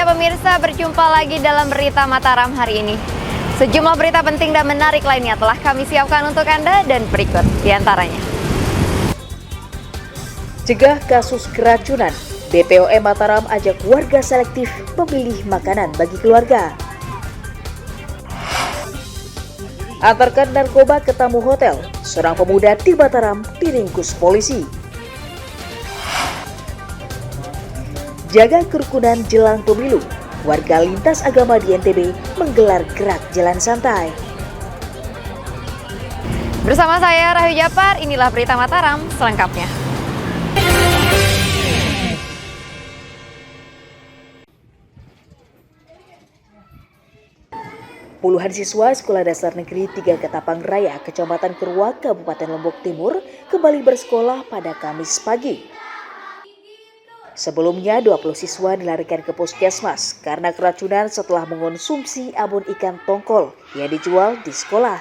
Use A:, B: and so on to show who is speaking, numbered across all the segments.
A: Anda pemirsa, berjumpa lagi dalam Berita Mataram hari ini. Sejumlah berita penting dan menarik lainnya telah kami siapkan untuk Anda dan berikut diantaranya.
B: Cegah kasus keracunan, BPOM Mataram ajak warga selektif memilih makanan bagi keluarga. Antarkan narkoba ke tamu hotel, seorang pemuda di Mataram diringkus polisi. Jaga kerukunan jelang pemilu, warga lintas agama di NTB menggelar gerak jalan santai.
A: Bersama saya Rahayu Japar, inilah Berita Mataram selengkapnya.
B: Puluhan siswa Sekolah Dasar Negeri 3 Ketapang Raya, Kecamatan Keruak, Kabupaten Lombok Timur kembali bersekolah pada Kamis pagi. Sebelumnya 20 siswa dilarikan ke puskesmas karena keracunan setelah mengonsumsi abon ikan tongkol yang dijual di sekolah.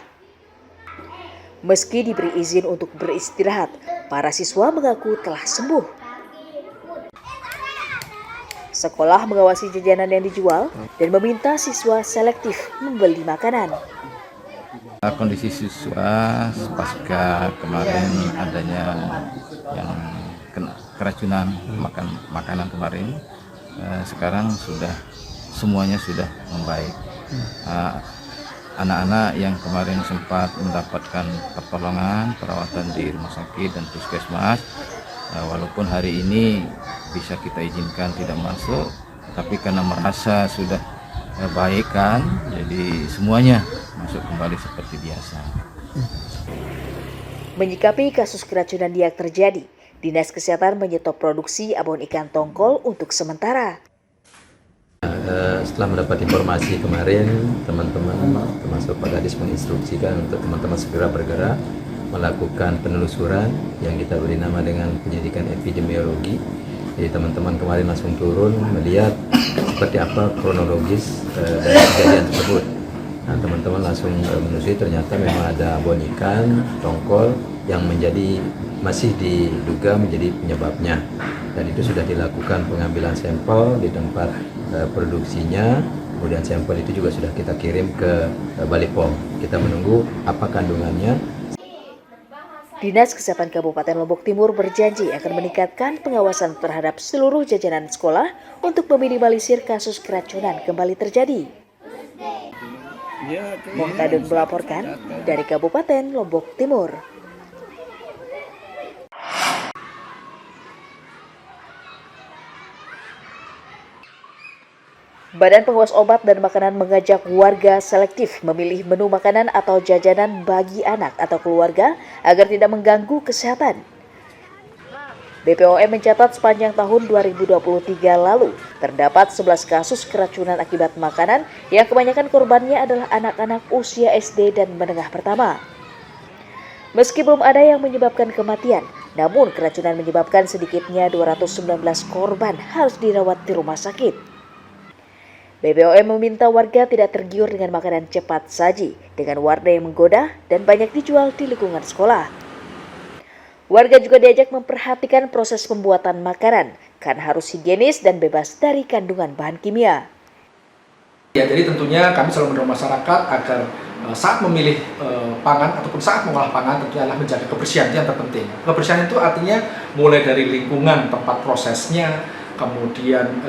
B: Meski diberi izin untuk beristirahat, para siswa mengaku telah sembuh. Sekolah mengawasi jajanan yang dijual dan meminta siswa selektif membeli makanan.
C: Kondisi siswa pasca kemarin adanya yang keracunan makanan kemarin, sekarang semuanya sudah membaik. Anak-anak yang kemarin sempat mendapatkan pertolongan perawatan di rumah sakit dan puskesmas, walaupun hari ini bisa kita izinkan tidak masuk, tapi karena merasa sudah baik kan, jadi semuanya masuk kembali seperti biasa.
B: Menyikapi kasus keracunan yang terjadi, Dinas Kesehatan menyetop produksi abon ikan tongkol untuk sementara.
D: Setelah mendapat informasi kemarin, teman-teman termasuk Pak Kadis menginstruksikan untuk teman-teman segera bergerak melakukan penelusuran yang kita beri nama dengan penyelidikan epidemiologi. Jadi teman-teman kemarin langsung turun melihat seperti apa kronologis dari kejadian tersebut. Nah, teman-teman langsung menelusuri, ternyata memang ada abon ikan tongkol yang masih diduga menjadi penyebabnya, dan itu sudah dilakukan pengambilan sampel di tempat produksinya. Kemudian sampel itu juga sudah kita kirim ke Balipom. Kita menunggu apa kandungannya.
B: Dinas Kesehatan Kabupaten Lombok Timur berjanji akan meningkatkan pengawasan terhadap seluruh jajanan sekolah untuk meminimalisir kasus keracunan kembali terjadi. Muhtadun melaporkan dari Kabupaten Lombok Timur. Badan Pengawas Obat dan Makanan mengajak warga selektif memilih menu makanan atau jajanan bagi anak atau keluarga agar tidak mengganggu kesehatan. BPOM mencatat sepanjang tahun 2023 lalu terdapat 11 kasus keracunan akibat makanan yang kebanyakan korbannya adalah anak-anak usia SD dan menengah pertama. Meski belum ada yang menyebabkan kematian, namun keracunan menyebabkan sedikitnya 219 korban harus dirawat di rumah sakit. BPOM meminta warga tidak tergiur dengan makanan cepat saji dengan warna yang menggoda dan banyak dijual di lingkungan sekolah. Warga juga diajak memperhatikan proses pembuatan makanan karena harus higienis dan bebas dari kandungan bahan kimia.
E: Ya, jadi tentunya kami selalu mendorong masyarakat agar saat memilih pangan ataupun saat mengolah pangan tentunya adalah menjaga kebersihan yang terpenting. Kebersihan itu artinya mulai dari lingkungan tempat prosesnya, kemudian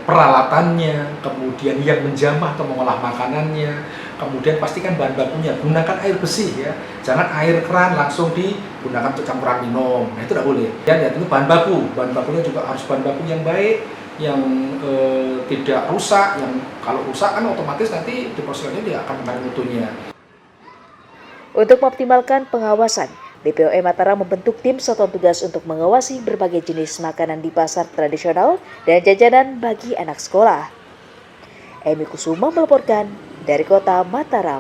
E: peralatannya, kemudian yang menjamah atau mengolah makanannya, kemudian pastikan bahan bakunya, gunakan air bersih ya, jangan air keran langsung digunakan untuk campuran minum, nah itu tidak boleh. Dan ya tentu bahan bakunya juga harus bahan baku yang baik, yang tidak rusak, yang kalau rusak kan otomatis nanti di prosesnya dia akan mengalami mutunya.
B: Untuk mengoptimalkan pengawasan, BPOM Mataram membentuk tim satuan tugas untuk mengawasi berbagai jenis makanan di pasar tradisional dan jajanan bagi anak sekolah. Emi Kusuma melaporkan dari kota Mataram.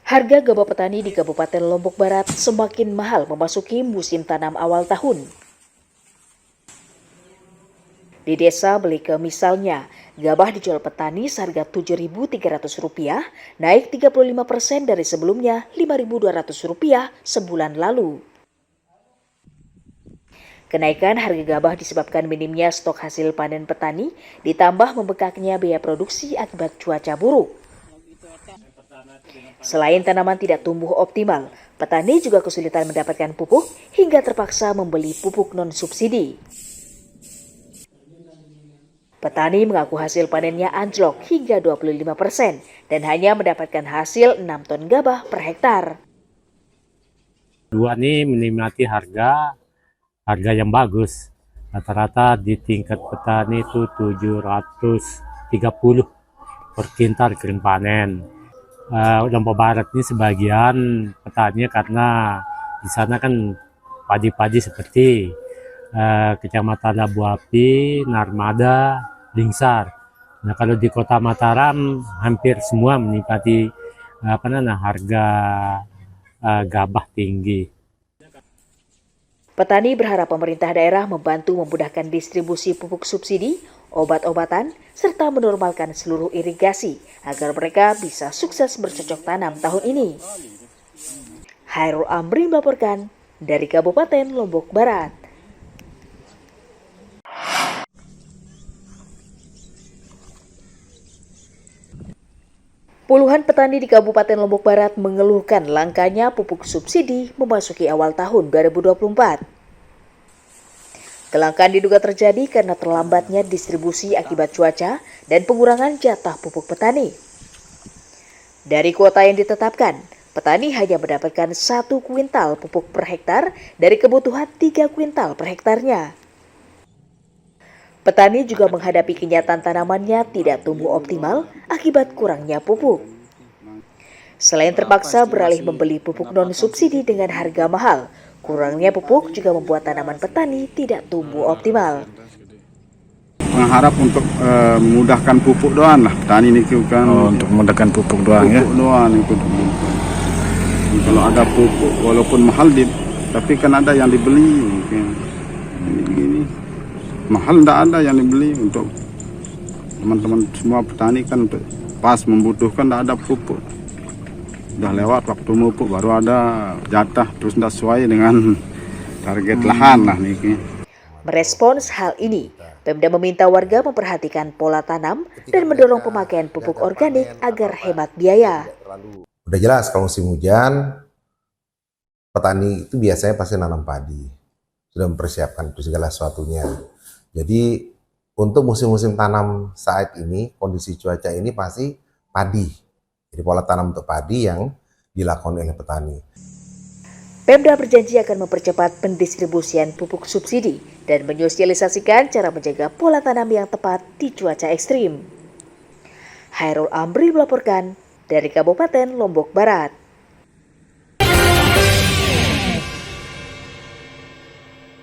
B: Harga gabah petani di Kabupaten Lombok Barat semakin mahal memasuki musim tanam awal tahun. Di desa Belike misalnya, gabah dijual petani seharga Rp7.300, naik 35% dari sebelumnya Rp5.200 sebulan lalu. Kenaikan harga gabah disebabkan minimnya stok hasil panen petani, ditambah membengkaknya biaya produksi akibat cuaca buruk. Selain tanaman tidak tumbuh optimal, petani juga kesulitan mendapatkan pupuk hingga terpaksa membeli pupuk non-subsidi. Petani mengaku hasil panennya anjlok hingga 25% dan hanya mendapatkan hasil 6 ton gabah per hektar.
F: Dua ini menikmati harga yang bagus. Rata-rata di tingkat petani itu 730 per kintal kering panen. Lombok Barat ini sebagian petani karena di sana kan padi-padi seperti Kecamatan Labu Api, Narmada, Lingsar. Nah, kalau di Kota Mataram hampir semua menikmati harga gabah tinggi.
B: Petani berharap pemerintah daerah membantu memudahkan distribusi pupuk subsidi, obat-obatan, serta menormalkan seluruh irigasi agar mereka bisa sukses bercocok tanam tahun ini. Hairul Amri melaporkan dari Kabupaten Lombok Barat. Puluhan petani di Kabupaten Lombok Barat mengeluhkan langkanya pupuk subsidi memasuki awal tahun 2024. Kelangkaan diduga terjadi karena terlambatnya distribusi akibat cuaca dan pengurangan jatah pupuk petani. Dari kuota yang ditetapkan, petani hanya mendapatkan 1 kuintal pupuk per hektar dari kebutuhan 3 kuintal per hektarnya. Petani juga menghadapi kenyataan tanamannya tidak tumbuh optimal akibat kurangnya pupuk. Selain terpaksa beralih membeli pupuk non-subsidi dengan harga mahal, kurangnya pupuk juga membuat tanaman petani tidak tumbuh optimal.
G: Mengharap untuk memudahkan pupuk doang lah, petani ini kan.
H: Untuk memudahkan pupuk doang ya?
G: Pupuk doang itu. Kalau ada pupuk walaupun mahal, tapi kan ada yang dibeli. Begini. Mahal tidak ada yang dibeli untuk teman-teman semua petani kan untuk pas membutuhkan tidak ada pupuk. Sudah lewat waktu pupuk baru ada jatah terus tidak sesuai dengan target lahan lah nih.
B: Merespons hal ini, Pemda meminta warga memperhatikan pola tanam dan mendorong pemakaian pupuk organik agar hemat biaya.
I: Udah jelas kalau musim hujan petani itu biasanya pasti nanam padi, sudah mempersiapkan itu segala sesuatunya. Jadi untuk musim-musim tanam saat ini, kondisi cuaca ini pasti padi. Jadi pola tanam untuk padi yang dilakukan oleh petani.
B: Pemda berjanji akan mempercepat pendistribusian pupuk subsidi dan menyosialisasikan cara menjaga pola tanam yang tepat di cuaca ekstrim. Hairul Amri melaporkan dari Kabupaten Lombok Barat.